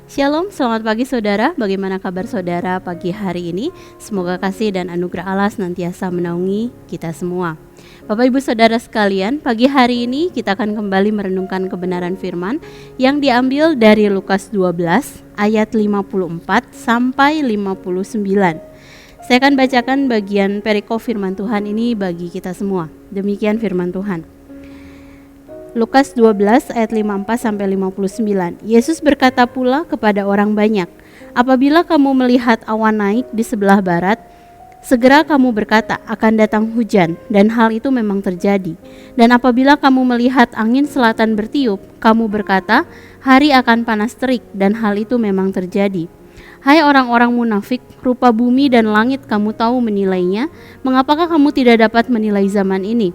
Shalom, selamat pagi saudara. Bagaimana kabar saudara pagi hari ini? Semoga kasih dan anugerah Allah senantiasa menaungi kita semua. Bapak Ibu Saudara sekalian, pagi hari ini kita akan kembali merenungkan kebenaran firman yang diambil dari Lukas 12 ayat 54 sampai 59. Saya akan bacakan bagian perikop firman Tuhan ini bagi kita semua. Demikian firman Tuhan. Lukas 12 ayat 54 sampai 59. Yesus berkata pula kepada orang banyak, "Apabila kamu melihat awan naik di sebelah barat, segera kamu berkata, akan datang hujan, dan hal itu memang terjadi. Dan apabila kamu melihat angin selatan bertiup, kamu berkata, hari akan panas terik, dan hal itu memang terjadi. Hai orang-orang munafik, rupa bumi dan langit kamu tahu menilainya, mengapakah kamu tidak dapat menilai zaman ini?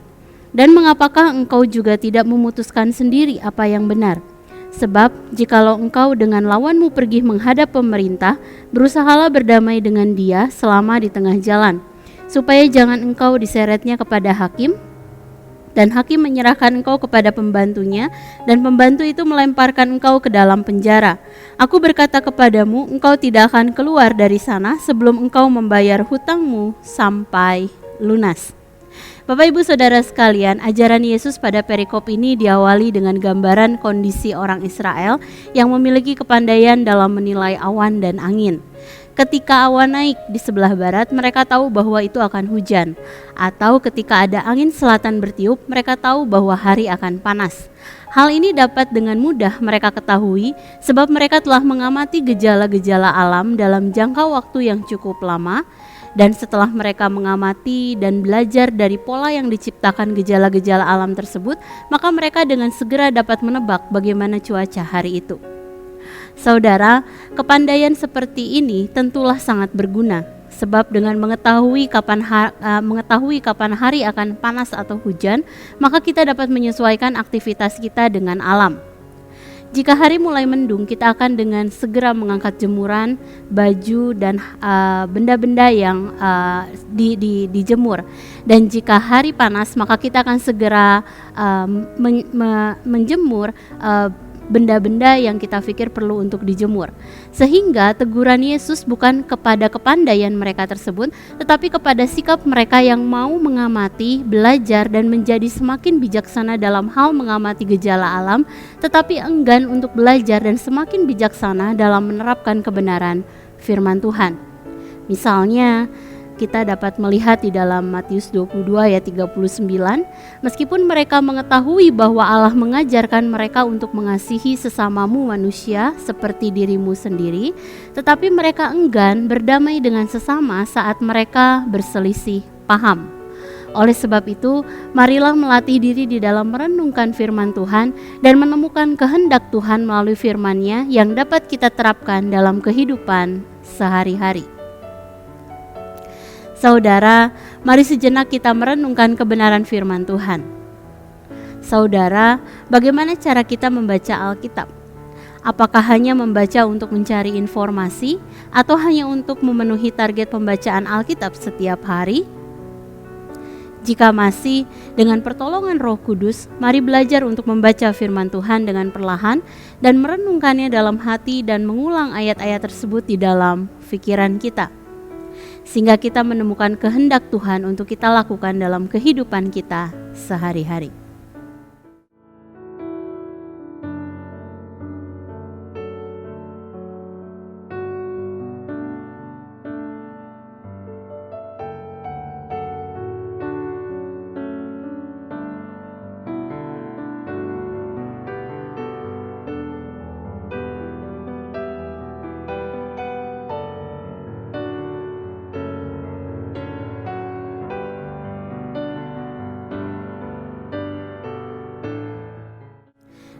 Dan mengapakah engkau juga tidak memutuskan sendiri apa yang benar? Sebab jikalau engkau dengan lawanmu pergi menghadap pemerintah, berusahalah berdamai dengan dia selama di tengah jalan, supaya jangan engkau diseretnya kepada hakim, dan hakim menyerahkan engkau kepada pembantunya, dan pembantu itu melemparkan engkau ke dalam penjara. Aku berkata kepadamu, engkau tidak akan keluar dari sana sebelum engkau membayar hutangmu sampai lunas." Bapak Ibu Saudara sekalian, ajaran Yesus pada perikop ini diawali dengan gambaran kondisi orang Israel yang memiliki kepandaian dalam menilai awan dan angin. Ketika awan naik di sebelah barat, mereka tahu bahwa itu akan hujan. Atau ketika ada angin selatan bertiup, mereka tahu bahwa hari akan panas. Hal ini dapat dengan mudah mereka ketahui sebab mereka telah mengamati gejala-gejala alam dalam jangka waktu yang cukup lama. Dan setelah mereka mengamati dan belajar dari pola yang diciptakan gejala-gejala alam tersebut, maka mereka dengan segera dapat menebak bagaimana cuaca hari itu. Saudara, kepandaian seperti ini tentulah sangat berguna, sebab dengan mengetahui kapan hari akan panas atau hujan, maka kita dapat menyesuaikan aktivitas kita dengan alam. Jika hari mulai mendung, kita akan dengan segera mengangkat jemuran, baju, dan benda-benda yang dijemur. Dan jika hari panas, maka kita akan segera menjemur benda-benda yang kita pikir perlu untuk dijemur. Sehingga teguran Yesus bukan kepada kepandaian mereka tersebut, tetapi kepada sikap mereka yang mau mengamati, belajar, dan menjadi semakin bijaksana dalam hal mengamati gejala alam, tetapi enggan untuk belajar dan semakin bijaksana dalam menerapkan kebenaran firman Tuhan. Misalnya, kita dapat melihat di dalam Matius 22 ayat 39, meskipun mereka mengetahui bahwa Allah mengajarkan mereka untuk mengasihi sesamamu manusia seperti dirimu sendiri, tetapi mereka enggan berdamai dengan sesama saat mereka berselisih paham. Oleh sebab itu, marilah melatih diri di dalam merenungkan firman Tuhan dan menemukan kehendak Tuhan melalui firman-Nya yang dapat kita terapkan dalam kehidupan sehari-hari. Saudara, mari sejenak kita merenungkan kebenaran firman Tuhan. Saudara, bagaimana cara kita membaca Alkitab? Apakah hanya membaca untuk mencari informasi atau hanya untuk memenuhi target pembacaan Alkitab setiap hari? Jika masih, dengan pertolongan Roh Kudus, mari belajar untuk membaca firman Tuhan dengan perlahan dan merenungkannya dalam hati dan mengulang ayat-ayat tersebut di dalam pikiran kita, sehingga kita menemukan kehendak Tuhan untuk kita lakukan dalam kehidupan kita sehari-hari.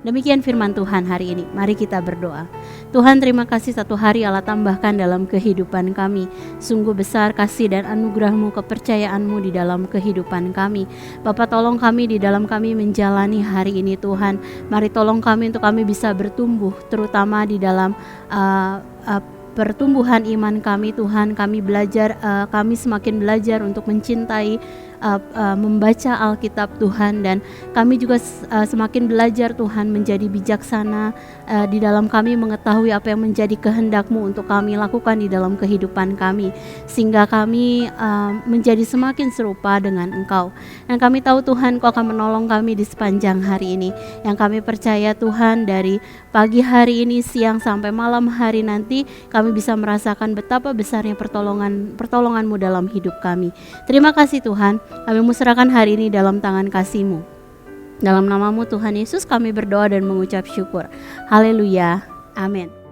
Demikian firman Tuhan hari ini. Mari kita berdoa. Tuhan, terima kasih satu hari Allah tambahkan dalam kehidupan kami. Sungguh besar kasih dan anugerah-Mu, kepercayaan-Mu di dalam kehidupan kami. Bapa, tolong kami di dalam kami menjalani hari ini Tuhan. Mari tolong kami untuk kami bisa bertumbuh, terutama di dalam pertumbuhan iman kami Tuhan. Kami belajar, kami semakin belajar untuk mencintai membaca Alkitab Tuhan, dan kami juga semakin belajar Tuhan menjadi bijaksana di dalam kami mengetahui apa yang menjadi kehendak-Mu untuk kami lakukan di dalam kehidupan kami, sehingga kami menjadi semakin serupa dengan Engkau. Dan kami tahu Tuhan, Kau akan menolong kami di sepanjang hari ini. Yang kami percaya Tuhan, dari pagi hari ini, siang sampai malam hari nanti, kami bisa merasakan betapa besarnya pertolongan-Mu dalam hidup kami. Terima kasih Tuhan, kami serahkan hari ini dalam tangan kasih-Mu. Dalam nama-Mu Tuhan Yesus kami berdoa dan mengucap syukur. Haleluya, amin.